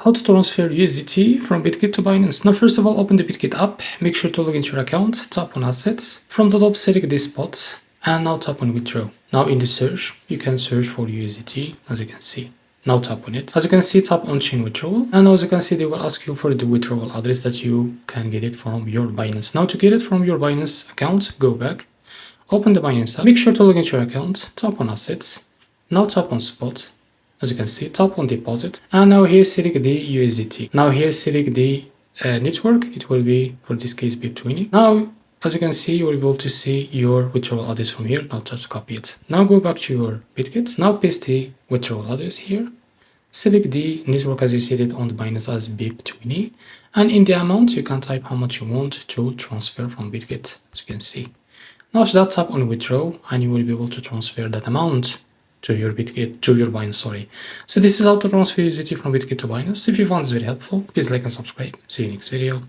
How to transfer USDT from Bitget to Binance. Now first of all, open the Bitget app, make sure to log into your account, tap on assets, from the top select this spot, and now tap on withdraw. Now in the search, you can search for USDT as you can see. Now tap on it. As you can see, tap on chain withdrawal, and as you can see, they will ask you for the withdrawal address that you can get it from your Binance. Now to get it from your Binance account, go back, open the Binance app, make sure to log into your account, tap on assets, now tap on spot. As you can see, tap on deposit, and now here select the USDT. Now here select the network. It will be, for this case, BIP20. Now, as you can see, you will be able to see your withdrawal address from here. Now just copy it. Now go back to your Bitget. Now paste the withdrawal address here. Select the network as you see it on the Binance as BIP20. And in the amount, you can type how much you want to transfer from Bitget, as you can see. Now after that, tap on withdraw, and you will be able to transfer that amount to your Bitget, to your Binance, sorry. So this is how to transfer USDT from Bitget to Binance. If you found this very helpful, please like and subscribe. See you next video.